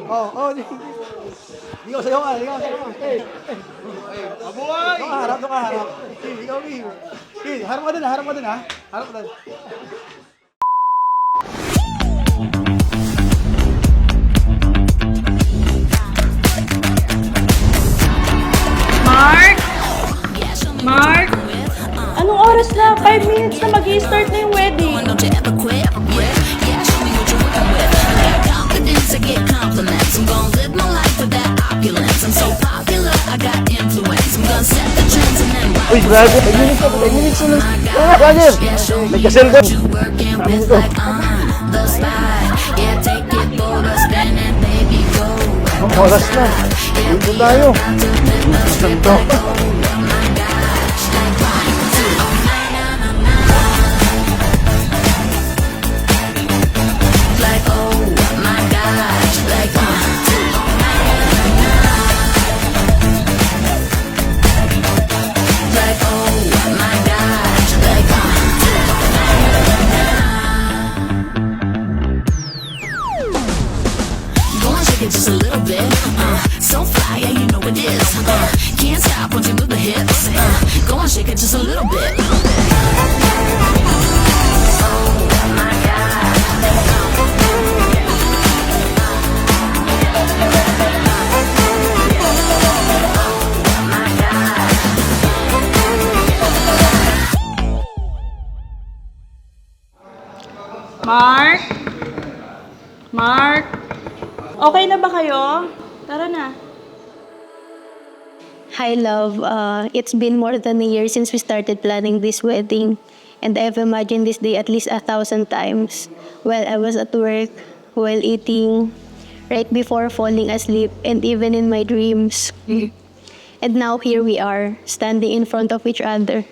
Oh, ikaw sayo ka, ikaw sayo ka. Mabuhay! Doon ka harap. Ikaw, harap ka din, ha? Harap ka din. Mark? Anong oras na? 5 minutes na mag-i-start na yung wedding. Don't you ever quit? Yeah, show me what you're working with. I got confidence, I get compliments. I'm gonna live my life with that opulence. I'm so popular, I got influence. I'm gonna set the trends and then Uy, grabe, 5 minutes na lang. Roger, may kasel ka. you working with like the spy. Yeah, take it for a spin and baby go. Ang oras na. Dito tayo. Santo. Like oh my gosh, like like oh my gosh, like go on, shake it just a little bit. So fly, yeah, you know it is. Can't stop once you move the hips. Go on, shake it just a little bit. Mark? Mark? Okay na ba kayo? Tara na. Hi, love. It's been more than a year since we started planning this wedding. And I've imagined this day at least 1,000 times. While I was at work, while eating, right before falling asleep, and even in my dreams. And now here we are, standing in front of each other,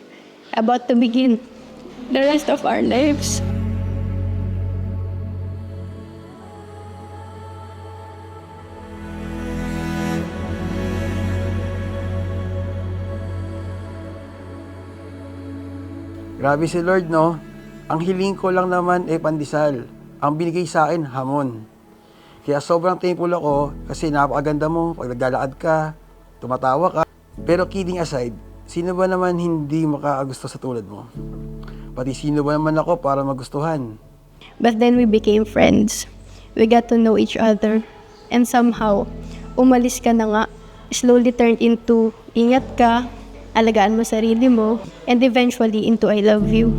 about to begin the rest of our lives. Grabe si Lord, no? Ang hiling ko lang naman ay pandesal. Ang binigay sa akin, hamon. Kaya sobrang thankful ako kasi napakaganda mo, pag naglalakad ka, tumatawa ka. Pero kidding aside, sino ba naman hindi makakagusto sa tulad mo? Pati sino ba naman ako para magustuhan? But then we became friends. We got to know each other. And somehow, umalis ka na nga, slowly turned into ingat ka, alagaan mo sarili mo, and eventually into I love you.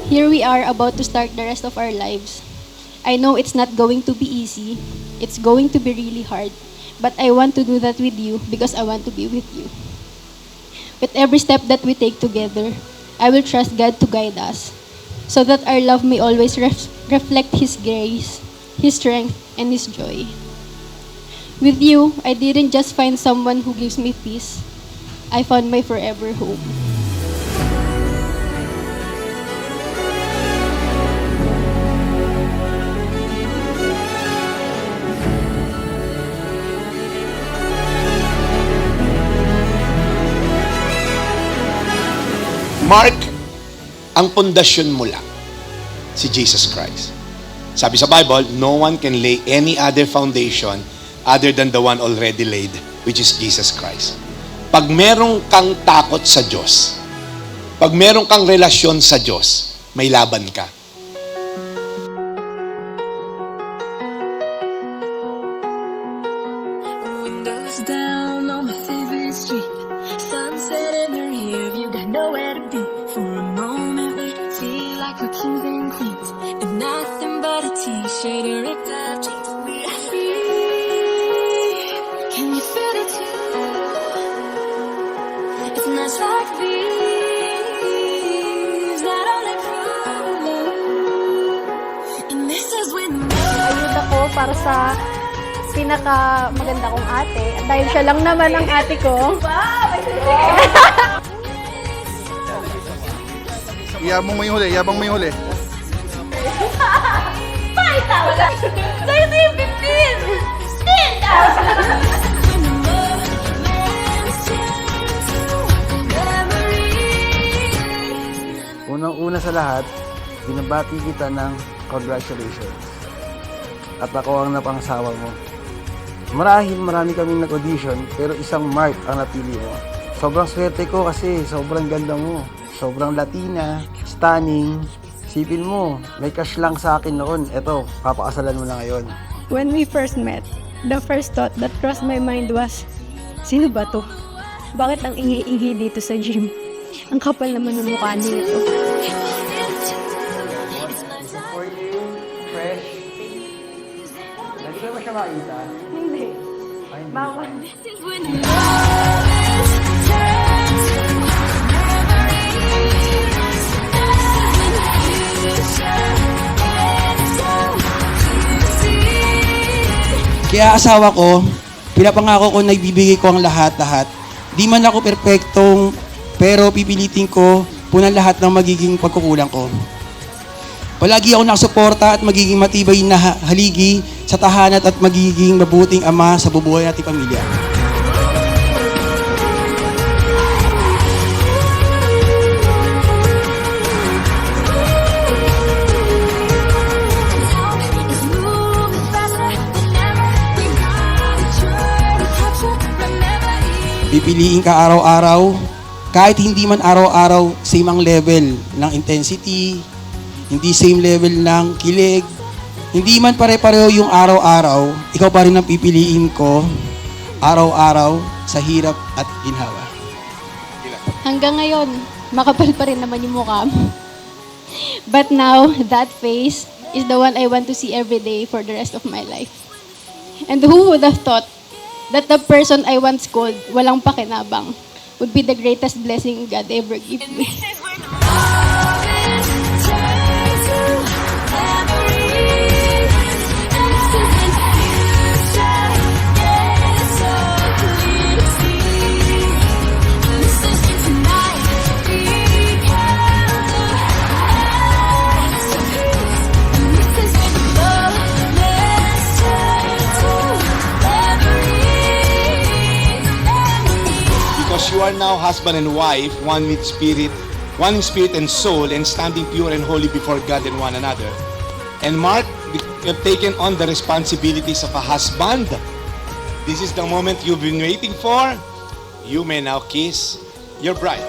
Here we are about to start the rest of our lives. I know it's not going to be easy. It's going to be really hard. But I want to do that with you because I want to be with you. With every step that we take together, I will trust God to guide us, so that our love may always reflect His grace, His strength, and His joy. With you, I didn't just find someone who gives me peace. I found my forever home. Mark, ang pundasyon mo lang, si Jesus Christ. Sabi sa Bible, no one can lay any other foundation other than the one already laid, which is Jesus Christ. Pag merong kang takot sa Diyos, pag merong kang relasyon sa Diyos, may laban ka. Windows down on my favorite street. Sunset in the rear view, got nowhere to be. For a moment we feel like we're kings and queens, and nothing but a t-shirt and ripped up jeans. We are free. Can you feel it too? It's nights like these that only prove love. And this is when Ayuda ko para sa pinaka maganda kong ate. At dahil siya lang naman ang ate ko. Iyabang mo yung huli, iyabang mo yung huli. 5,000! Sa'yo na yung 15! 10,000! una sa lahat, binabati kita ng congratulations. At ako ang napangasawa mo. Marahil marami kaming nag-audition, pero isang Mark ang napili mo. Sobrang swerte ko kasi sobrang ganda mo. Sobrang Latina, stunning. Sipin mo, may cash lang sa akin noon. Eto, papakasalan mo na ngayon. When we first met, the first thought that crossed my mind was, sino ba to? Bakit ang ingi-ingi dito sa gym? Ang kapal naman ng mukha nito. For you, fresh. Hindi ka ba siya makita? Hindi. Bawal. Kaya asawa ko, pinapangako ko na ibibigay ko ang lahat-lahat. Di man ako perpektong, pero pipilitin ko punang lahat ng magiging pagkukulang ko. Palagi ako nakasuporta at magiging matibay na haligi sa tahanan at magiging mabuting ama sa bubuhay nating pamilya. Pipiliin ka araw-araw, kahit hindi man araw-araw same ang level ng intensity, hindi same level ng kilig, hindi man pare-pareho yung araw-araw, ikaw pa rin ang pipiliin ko araw-araw sa hirap at ginhawa. Hanggang ngayon, makapal pa rin naman yung mukha mo. But now, that face is the one I want to see every day for the rest of my life. And who would have thought that the person I once called walang pakinabang would be the greatest blessing God ever gave me. Because you are now husband and wife, one in spirit and soul, and standing pure and holy before God and one another. And Mark, you have taken on the responsibilities of a husband. This is the moment you've been waiting for. You may now kiss your bride.